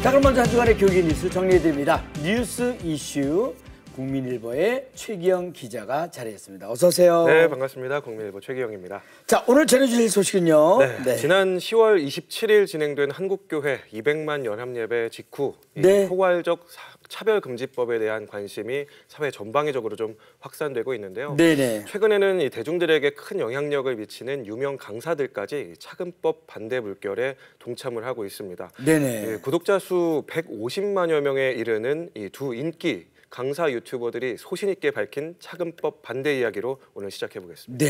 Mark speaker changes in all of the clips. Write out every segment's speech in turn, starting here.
Speaker 1: 자, 그럼 먼저 한 주간의 교육 뉴스 정리해드립니다. 뉴스 이슈 국민일보의 최기영 기자가 자리했습니다. 어서 오세요.
Speaker 2: 네, 반갑습니다. 국민일보 최기영입니다.
Speaker 1: 자, 오늘 전해주실 소식은요.
Speaker 2: 네. 지난 10월 27일 진행된 한국교회 200만 연합예배 직후 이 포괄적 차별금지법에 대한 관심이 사회 전방위적으로 좀 확산되고 있는데요. 최근에는 이 대중들에게 큰 영향력을 미치는 유명 강사들까지 차금법 반대 물결에 동참을 하고 있습니다. 구독자 수 150만여 명에 이르는 이 두 인기 강사 유튜버들이 소신 있게 밝힌 차금법 반대 이야기로 오늘 시작해 보겠습니다.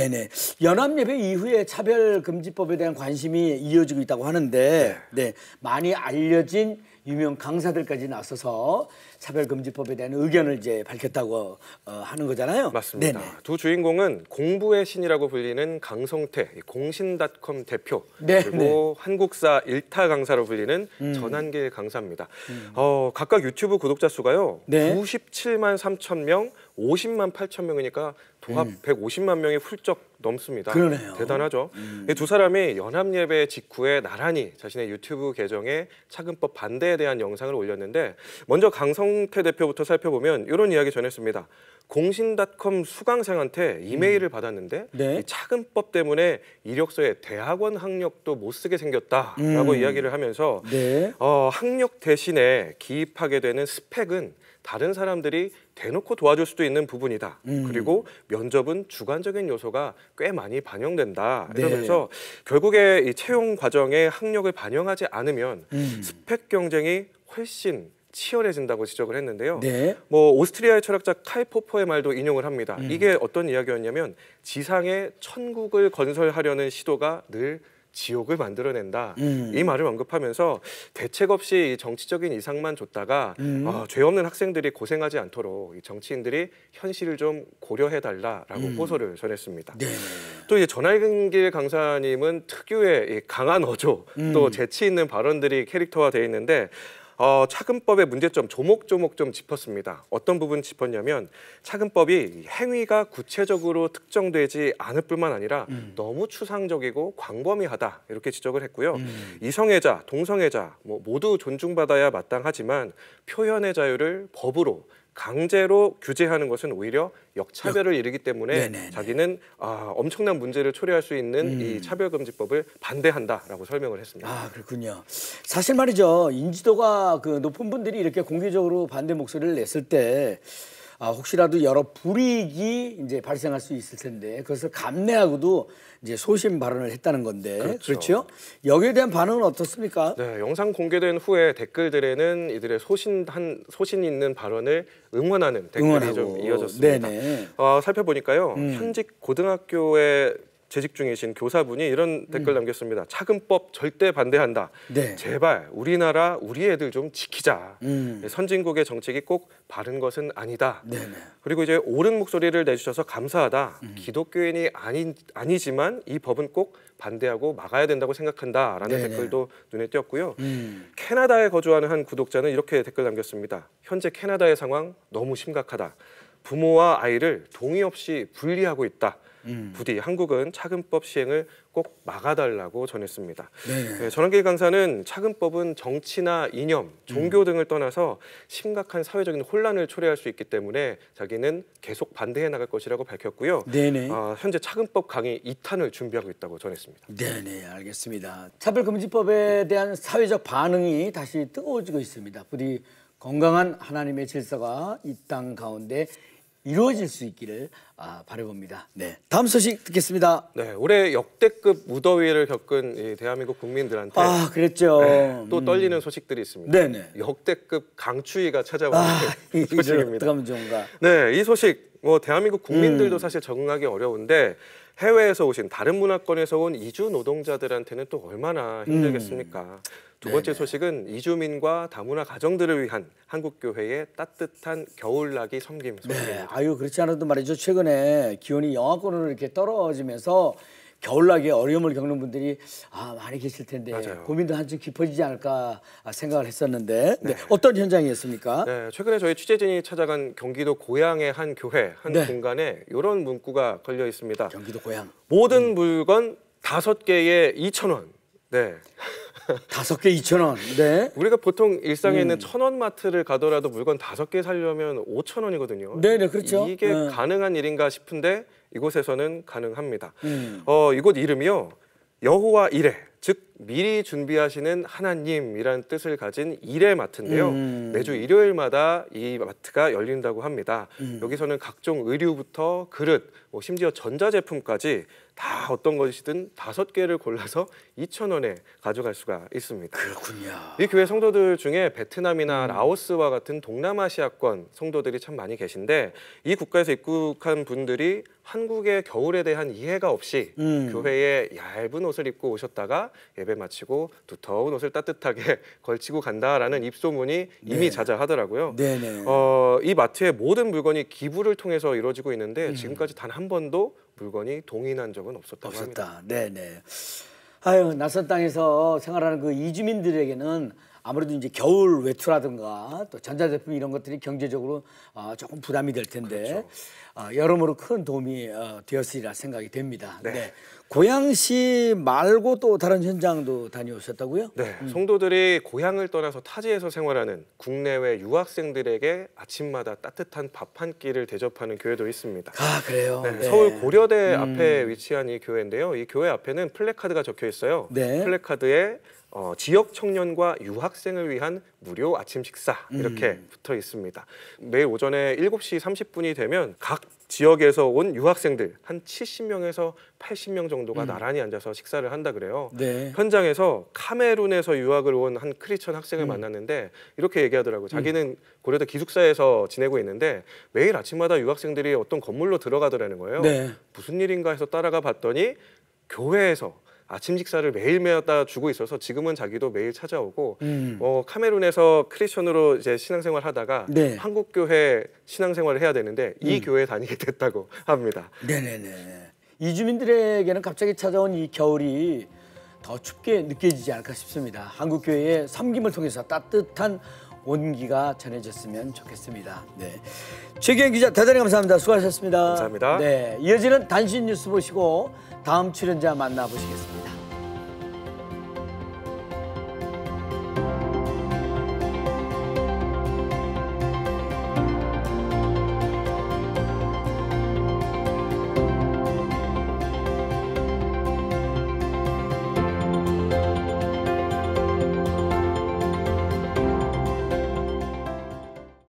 Speaker 1: 연합예배 이후에 차별금지법에 대한 관심이 이어지고 있다고 하는데 많이 알려진 유명 강사들까지 나서서 차별금지법에 대한 의견을 이제 밝혔다고 하는 거잖아요.
Speaker 2: 맞습니다. 두 주인공은 공부의 신이라고 불리는 강성태 공신닷컴 대표 그리고 한국사 일타 강사로 불리는 전한길 강사입니다. 각각 유튜브 구독자 수가요 97만 3천 명, 50만 8천 명이니까 도합 150만 명이 훌쩍 넘습니다.
Speaker 1: 그러네요.
Speaker 2: 대단하죠. 이 두 사람이 연합예배 직후에 나란히 자신의 유튜브 계정에 차금법 반대에 대한 영상을 올렸는데 먼저 강성태 대표부터 살펴보면 이런 이야기 전했습니다. 공신닷컴 수강생한테 이메일을 받았는데 이 차금법 때문에 이력서에 대학원 학력도 못 쓰게 생겼다라고 이야기를 하면서 학력 대신에 기입하게 되는 스펙은 다른 사람들이 대놓고 도와줄 수도 있는 부분이다. 그리고 면접은 주관적인 요소가 꽤 많이 반영된다. 이러면서 결국에 이 채용 과정에 학력을 반영하지 않으면 스펙 경쟁이 훨씬 치열해진다고 지적을 했는데요. 오스트리아의 철학자 칼 포퍼의 말도 인용을 합니다. 이게 어떤 이야기였냐면 지상에 천국을 건설하려는 시도가 늘 지옥을 만들어낸다. 이 말을 언급하면서 대책 없이 정치적인 이상만 줬다가 죄 없는 학생들이 고생하지 않도록 이 정치인들이 현실을 좀 고려해달라라고 호소를 전했습니다. 또 이제 전한길 강사님은 특유의 이 강한 어조 또 재치 있는 발언들이 캐릭터화되어 있는데 차금법의 문제점 조목조목 좀 짚었습니다. 어떤 부분 짚었냐면 차금법이 행위가 구체적으로 특정되지 않을 뿐만 아니라 너무 추상적이고 광범위하다 이렇게 지적을 했고요. 이성애자, 동성애자 모두 존중받아야 마땅하지만 표현의 자유를 법으로 강제로 규제하는 것은 오히려 역차별을 이르기 때문에 자기는 엄청난 문제를 초래할 수 있는 이 차별금지법을 반대한다라고 설명을 했습니다.
Speaker 1: 그렇군요. 사실 말이죠. 인지도가 높은 분들이 이렇게 공개적으로 반대 목소리를 냈을 때 혹시라도 여러 불이익이 이제 발생할 수 있을 텐데 그것을 감내하고도 이제 소신 발언을 했다는 건데 그렇죠? 여기에 대한 반응은 어떻습니까?
Speaker 2: 영상 공개된 후에 댓글들에는 이들의 소신 있는 발언을 응원하는 댓글이 좀 이어졌습니다. 살펴보니까요. 현직 고등학교에 재직 중이신 교사분이 이런 댓글 남겼습니다. 차금법 절대 반대한다. 제발 우리나라 우리 애들 좀 지키자. 선진국의 정책이 꼭 바른 것은 아니다. 그리고 이제 옳은 목소리를 내주셔서 감사하다. 기독교인이 아니지만 이 법은 꼭 반대하고 막아야 된다고 생각한다라는 댓글도 눈에 띄었고요. 캐나다에 거주하는 한 구독자는 이렇게 댓글 남겼습니다. 현재 캐나다의 상황 너무 심각하다. 부모와 아이를 동의 없이 분리하고 있다. 부디 한국은 차금법 시행을 꼭 막아달라고 전했습니다. 전한길 강사는 차금법은 정치나 이념, 종교 등을 떠나서 심각한 사회적인 혼란을 초래할 수 있기 때문에 자기는 계속 반대해 나갈 것이라고 밝혔고요. 현재 차금법 강의 2탄을 준비하고 있다고 전했습니다.
Speaker 1: 알겠습니다. 차별금지법에 대한 사회적 반응이 다시 뜨거워지고 있습니다. 부디 건강한 하나님의 질서가 이 땅 가운데 이루어질 수 있기를 바라봅니다. 다음 소식 듣겠습니다.
Speaker 2: 올해 역대급 무더위를 겪은 이 대한민국 국민들한테
Speaker 1: 그랬죠.
Speaker 2: 또 떨리는 소식들이 있습니다. 역대급 강추위가 찾아오는 소식입니다.
Speaker 1: 어떻게 하면 좋은가?
Speaker 2: 이 소식 대한민국 국민들도 사실 적응하기 어려운데 해외에서 오신 다른 문화권에서 온 이주 노동자들한테는 또 얼마나 힘들겠습니까? 두 번째 소식은 이주민과 다문화 가정들을 위한 한국교회의 따뜻한 겨울나기 섬김 소식입니다.
Speaker 1: 그렇지 않아도 말이죠. 최근에 기온이 영하권으로 이렇게 떨어지면서 겨울나기에 어려움을 겪는 분들이 많이 계실 텐데 고민도 한층 깊어지지 않을까 생각을 했었는데 어떤 현장이었습니까?
Speaker 2: 최근에 저희 취재진이 찾아간 경기도 고양의 한 교회 한 공간에 이런 문구가 걸려 있습니다.
Speaker 1: 경기도 고양.
Speaker 2: 모든 물건 5개에 2,000원.
Speaker 1: 5개 2,000원. 네.
Speaker 2: 우리가 보통 일상에 있는 1,000원 마트를 가더라도 물건 5개 사려면 5,000원이거든요.
Speaker 1: 네네, 그렇죠.
Speaker 2: 이게
Speaker 1: 네.
Speaker 2: 가능한 일인가 싶은데 이곳에서는 가능합니다. 이곳 이름이요. 여호와 이레, 즉 미리 준비하시는 하나님이라는 뜻을 가진 이레 마트인데요. 매주 일요일마다 이 마트가 열린다고 합니다. 여기서는 각종 의류부터 그릇, 심지어 전자제품까지 다 어떤 것이든 5개를 골라서 2,000원에 가져갈 수가 있습니다.
Speaker 1: 그렇군요.
Speaker 2: 이 교회 성도들 중에 베트남이나 라오스와 같은 동남아시아권 성도들이 참 많이 계신데 이 국가에서 입국한 분들이 한국의 겨울에 대한 이해가 없이 교회에 얇은 옷을 입고 오셨다가 예배 마치고 두터운 옷을 따뜻하게 걸치고 간다라는 입소문이 이미 자자하더라고요.
Speaker 1: 네네.
Speaker 2: 이 마트의 모든 물건이 기부를 통해서 이루어지고 있는데 지금까지 단 한 번도 물건이 동인한 적은 없었다고 합니다.
Speaker 1: 네네. 아유, 낯선 땅에서 생활하는 그 이주민들에게는 아무래도 이제 겨울 외투라든가 또 전자제품 이런 것들이 경제적으로 조금 부담이 될 텐데 여러모로 큰 도움이 되었으리라 생각이 됩니다.
Speaker 2: 네.
Speaker 1: 네. 고양시 말고 또 다른 현장도 다녀오셨다고요?
Speaker 2: 네, 성도들이 고향을 떠나서 타지에서 생활하는 국내외 유학생들에게 아침마다 따뜻한 밥 한 끼를 대접하는 교회도 있습니다.
Speaker 1: 아, 그래요?
Speaker 2: 네,
Speaker 1: 네.
Speaker 2: 서울 고려대 앞에 위치한 이 교회인데요. 이 교회 앞에는 플래카드가 적혀 있어요.
Speaker 1: 네.
Speaker 2: 플래카드에 지역 청년과 유학생을 위한 무료 아침 식사 이렇게 붙어 있습니다. 매일 오전에 7시 30분이 되면 각 지역에서 온 유학생들 한 70명에서 80명 정도가 나란히 앉아서 식사를 한다 그래요.
Speaker 1: 네.
Speaker 2: 현장에서 카메룬에서 유학을 온 한 크리스천 학생을 만났는데 이렇게 얘기하더라고요. 자기는 고려대 기숙사에서 지내고 있는데 매일 아침마다 유학생들이 어떤 건물로 들어가더라는 거예요.
Speaker 1: 네.
Speaker 2: 무슨 일인가 해서 따라가 봤더니 교회에서 아침 식사를 매일매일 다 주고 있어서 지금은 자기도 매일 찾아오고 카메룬에서 크리스천으로 이제 신앙생활 하다가
Speaker 1: 네.
Speaker 2: 한국 교회 신앙생활을 해야 되는데 이 교회에 다니게 됐다고 합니다.
Speaker 1: 네네네. 이주민들에게는 갑자기 찾아온 이 겨울이 더 춥게 느껴지지 않을까 싶습니다. 한국 교회의 섬김을 통해서 따뜻한 온기가 전해졌으면 좋겠습니다. 네. 최기현 기자 대단히 감사합니다. 수고하셨습니다.
Speaker 2: 감사합니다.
Speaker 1: 네, 이어지는 단신 뉴스 보시고 다음 출연자 만나보시겠습니다.